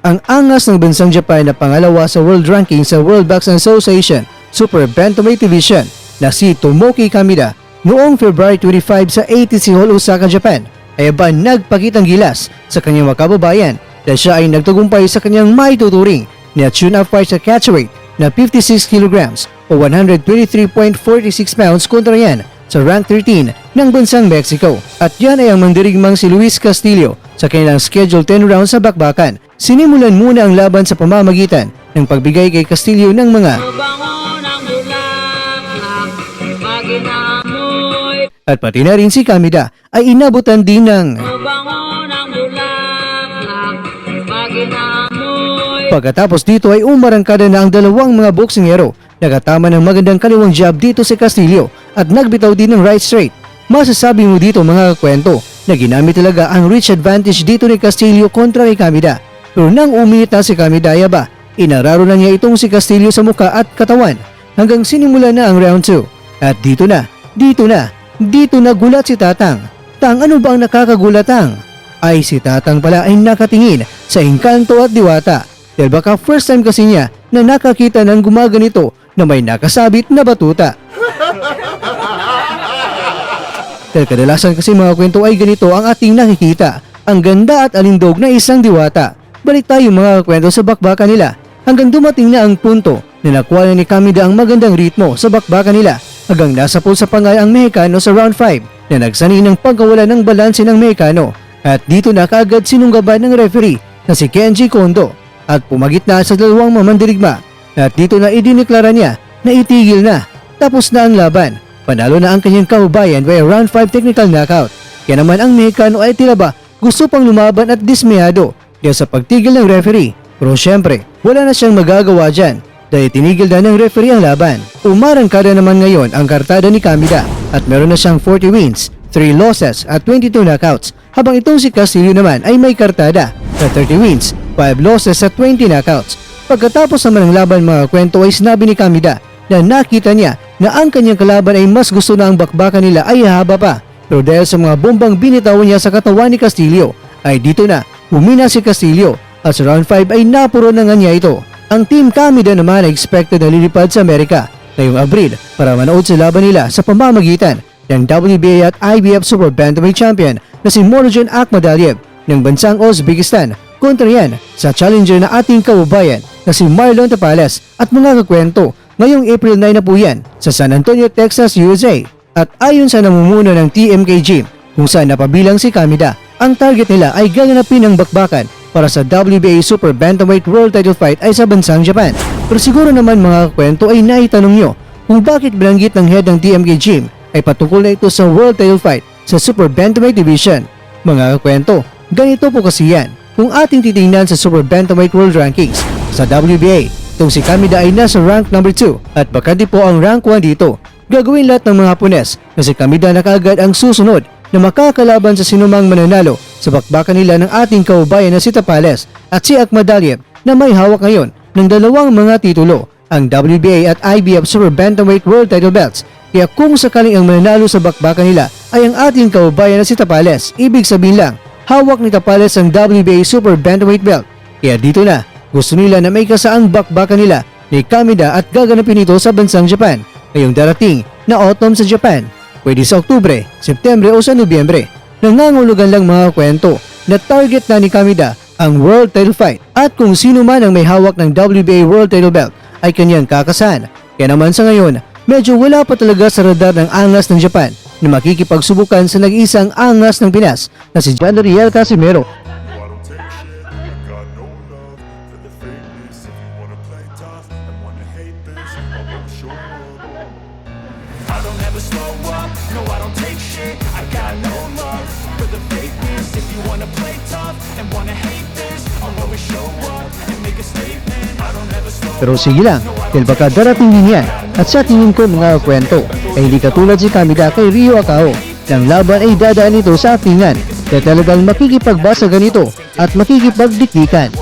ang angas ng bansang Japan na pangalawa sa world ranking sa World Boxing Association Super Bantamweight Division na si Tomoki Kamida noong February 25 sa ATC Hall, Osaka, Japan ay nagpakitang gilas sa kanyang makababayan dahil siya ay nagtagumpay sa kanyang maituturing na tune-up fight sa catchweight na 56 kilograms o 123.46 pounds kontra yan sa rank 13 ng bansang Mexico. At yan ay ang mandirigmang si Luis Castillo sa kanilang schedule 10 rounds sa bakbakan. Sinimulan muna ang laban sa pamamagitan ng pagbigay kay Castillo ng mga at pati na rin si Kamida ay inabutan din ng pagkatapos dito ay umarangkada na ang dalawang mga boksingero. Nakatama ng magandang kaliwang jab dito si Castillo at nagbitaw din ng right straight. Masasabi mo dito mga kakwento na ginamit talaga ang reach advantage dito ni Castillo kontra kay Kamida. Pero nang uminit na si Kamida ay inararo na niya itong si Castillo sa muka at katawan hanggang sinimula na ang round 2. At dito na gulat si Tatang. Tang, ano ba ang nakakagulatang? Ay si Tatang pala ay nakatingin sa engkanto at diwata. Dahil baka first time kasi niya na nakakita ng gumaganito na may nakasabit na batuta. Dahil kadalasan kasi mga kwento ay ganito ang ating nakikita. Ang ganda at alindog na isang diwata. Balik tayo mga kwento sa bakbakan nila hanggang dumating na ang punto na nakuha na ni Kamida ang magandang ritmo sa bakbakan nila hanggang nasapol sa pangay ang Mexicano sa round 5 na nagsani ng pagkawala ng balanse ng Mexicano. At dito na kaagad sinunggaban ng referee na si Kenji Kondo at pumagit na sa dalawang mamandirigma. At dito na idineklara niya na itigil na. Tapos na ang laban. Panalo na ang kanyang kahubayan by round 5 technical knockout. Kaya naman ang Mexicano ay tila ba gusto pang lumaban at dismayado dahil sa pagtigil ng referee. Pero syempre, wala na siyang magagawa dyan dahil tinigil na ng referee ang laban. Umarangkada naman ngayon ang kartada ni Kamida at meron na siyang 40 wins, 3 losses at 22 knockouts. Habang itong si Castillo naman ay may kartada na 30 wins, 5 losses at 20 knockouts. Pagkatapos naman ng laban mga kwento ay sinabi ni Kamida na nakita niya na ang kanyang kalaban ay mas gusto na ang bakbakan nila ay haba pa. Pero dahil sa mga bombang binitawan niya sa katawan ni Castillo ay dito na humina si Castillo at sa round 5 ay napuro na nga niya ito. Ang Team Kamida naman ay expected na lilipad sa Amerika ngayong Abril para manood sa laban nila sa pamamagitan ng WBA at IBF Super Bantamweight Champion na si Murodjon Akhmadaliev ng bansang Uzbekistan kontra yan sa challenger na ating kababayan na si Marlon Tapales. At mga kakwento, ngayong April 9 na po yan sa San Antonio, Texas, USA. At ayon sa namumuno ng TMK Gym kung saan napabilang si Kamida, ang target nila ay gaganapin ang bakbakan para sa WBA Super Bantamweight World Title Fight ay sa bansang Japan. Pero siguro naman mga kwento ay naitanong nyo kung bakit binanggit ng head ng TMK Gym ay patungkol na ito sa World Title Fight sa Super Bantamweight Division. Mga kwento, ganito po kasi yan. Kung ating titingnan sa Super Bantamweight World Rankings sa WBA, itong si Kamida ay nasa rank number 2 at bakante po ang rank 1 dito. Gagawin lahat ng mga Hapones na si Kamida na kaagad ang susunod na makakalaban sa sinumang mananalo sa bakbakan nila ng ating kaubayan na si Tapales at si Akhmadaliev na may hawak ngayon ng dalawang mga titulo, ang WBA at IBF Super Bantamweight World Title Belts. Kaya kung sakaling ang mananalo sa bakbakan nila ay ang ating kaubayan na si Tapales, ibig sabihin lang, hawak ni Tapales ang WBA Super Bantamweight Belt. Kaya dito na, gusto nila na may kasaang bakbakan nila ni Kamida at gaganapin ito sa bansang Japan ngayong darating na autumn sa Japan. Pwede sa Oktubre, Setyembre o sa Nobyembre. Nangangulugan lang mga kwento na target na ni Kamida ang World Title Fight at kung sino man ang may hawak ng WBA World Title Belt ay kanyang kakasahan. Kaya naman sa ngayon, medyo wala pa talaga sa radar ng angas ng Japan na makikipagsubukan sa nag-iisang angas ng Pinas na si John Riel Casimero. Pero sige lang, dahil baka darating din yan. At sa tingin ko mga kwento ay hindi katulad si Kamida kay Ryo Akao. Ng laban ay dadaan ito sa aktingan kaya talagang makikipagbasagan ito at makikipagdikdikan.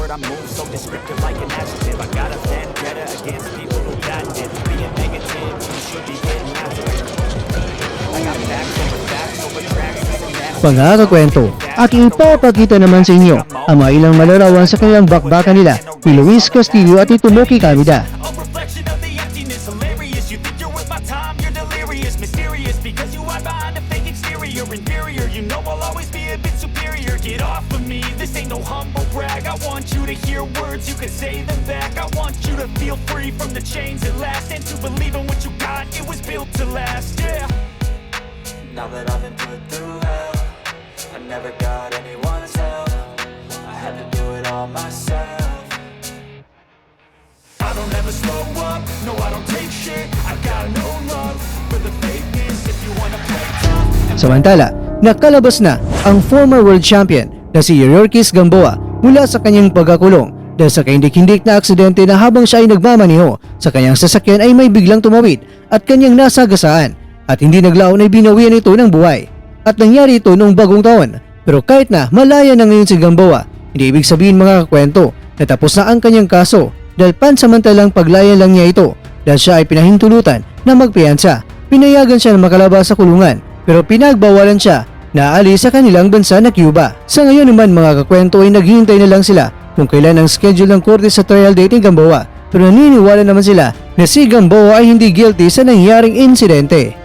mga kakwento. At ipapakita naman sa inyo ang mga ilang malarawan sa kanilang bakbakan nila ni Luis Castillo at ni Tomoki Kamida. A reflection of the emptiness, hilarious. You think you're worth my time, you're delirious, mysterious, because you hide behind a fake exterior, inferior. You know I'll always be a bit superior. Get off of me, this ain't no humble brag. I want you to hear words, you can say them back. I want you to feel free from the chains at last, and to believe in what you got, it was built to last, yeah. Now that I've been put through hell, I never got anyone's help. I had to do it all myself. I don't ever slow up, no I don't take shit. I got no love for the fakeness. If you wanna play tough. Samantala, nakalabas na ang former world champion na si Yuriorkis Gamboa mula sa kanyang pagkakulong dahil sa kahindik-hindik na aksidente na habang siya ay nagmamaneho sa kanyang sasakyan ay may biglang tumawid at kanyang nasagasaan at hindi naglaon ay binawian ito ng buhay. At nangyari ito noong bagong taon. Pero kahit na malaya na ngayon si Gamboa, hindi ibig sabihin mga kakwento na tapos na ang kanyang kaso dahil pansamantalang paglaya lang niya ito dahil siya ay pinahintulutan na magpiyansa. Pinayagan siya na makalabas sa kulungan pero pinagbawalan siya na aalis sa kanilang bansa na Cuba. Sa ngayon naman mga kakwento ay naghihintay na lang sila kung kailan ang schedule ng korte sa trial date ni Gamboa. Pero naniniwala naman sila na si Gamboa ay hindi guilty sa nangyaring insidente.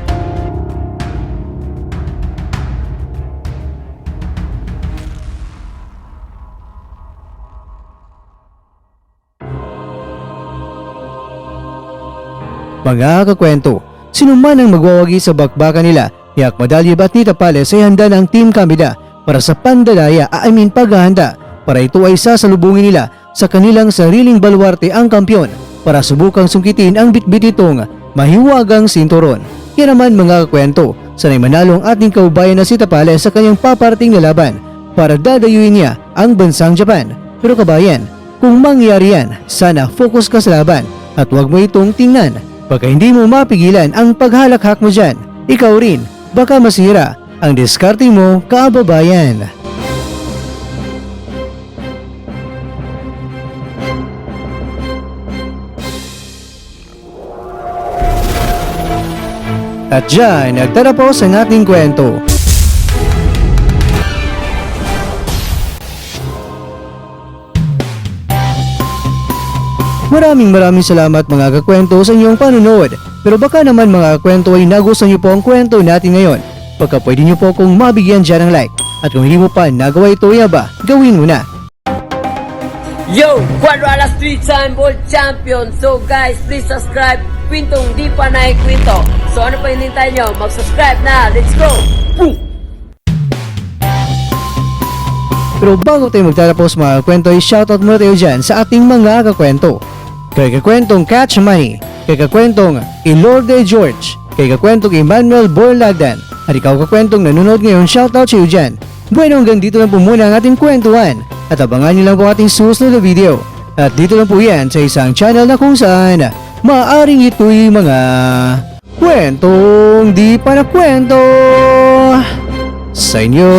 Mga kakwento, sino man ang magwawagi sa bakbakan nila, ni Ahmad Alib at Nita Pales ay handa ng Team Kamida para sa pandalaya paghahanda para ito ay sasalubungin nila sa kanilang sariling baluarte ang kampyon para subukang sungkitin ang bitbit itong mahiwagang sinturon. Kaya naman mga kakwento, sanay manalo ang ating kaubayan na si Tapales sa kanyang paparting na laban para dadayuin niya ang bansang Japan. Pero kabayan, kung mangyari yan, sana focus ka sa laban at huwag mo itong tingnan. Baka hindi mo mapigilan ang paghalakhak mo dyan, ikaw rin, baka masira ang diskarte mo, kababayan. At dyan, nagtatapos ang ating kwento. Maraming salamat mga kakwento sa inyong panunood. Pero baka naman mga kakwento ay nagustuhan niyo po ang kwento natin ngayon. Pagka pwede niyo po akong mabigyan dyan ng like. At kung hindi mo pa nagawa ito, ba, gawin mo na. Yo! Quadrala Street Time World Champion! So guys, please subscribe. Kwentong di pa naikwento. So ano pa hinintay nyo? Mag-subscribe na! Let's go! Boom! Pero bago tayo magtatapos mga kakwento ay shoutout muna tayo dyan sa ating mga kakwento. Kay kakwentong Catch Money, kay kakwentong Ilorde George, kay kakwentong Emmanuel Borlagdan, at ikaw kakwentong nanonood ngayon, shoutout sa iyo dyan. Bueno, hanggang dito lang po muna ang ating kwentuhan at abangan nyo lang po ating susunod na video. At dito lang po yan sa isang channel na kung saan maaaring ito'y mga kwentong di pa na kwento sa inyo.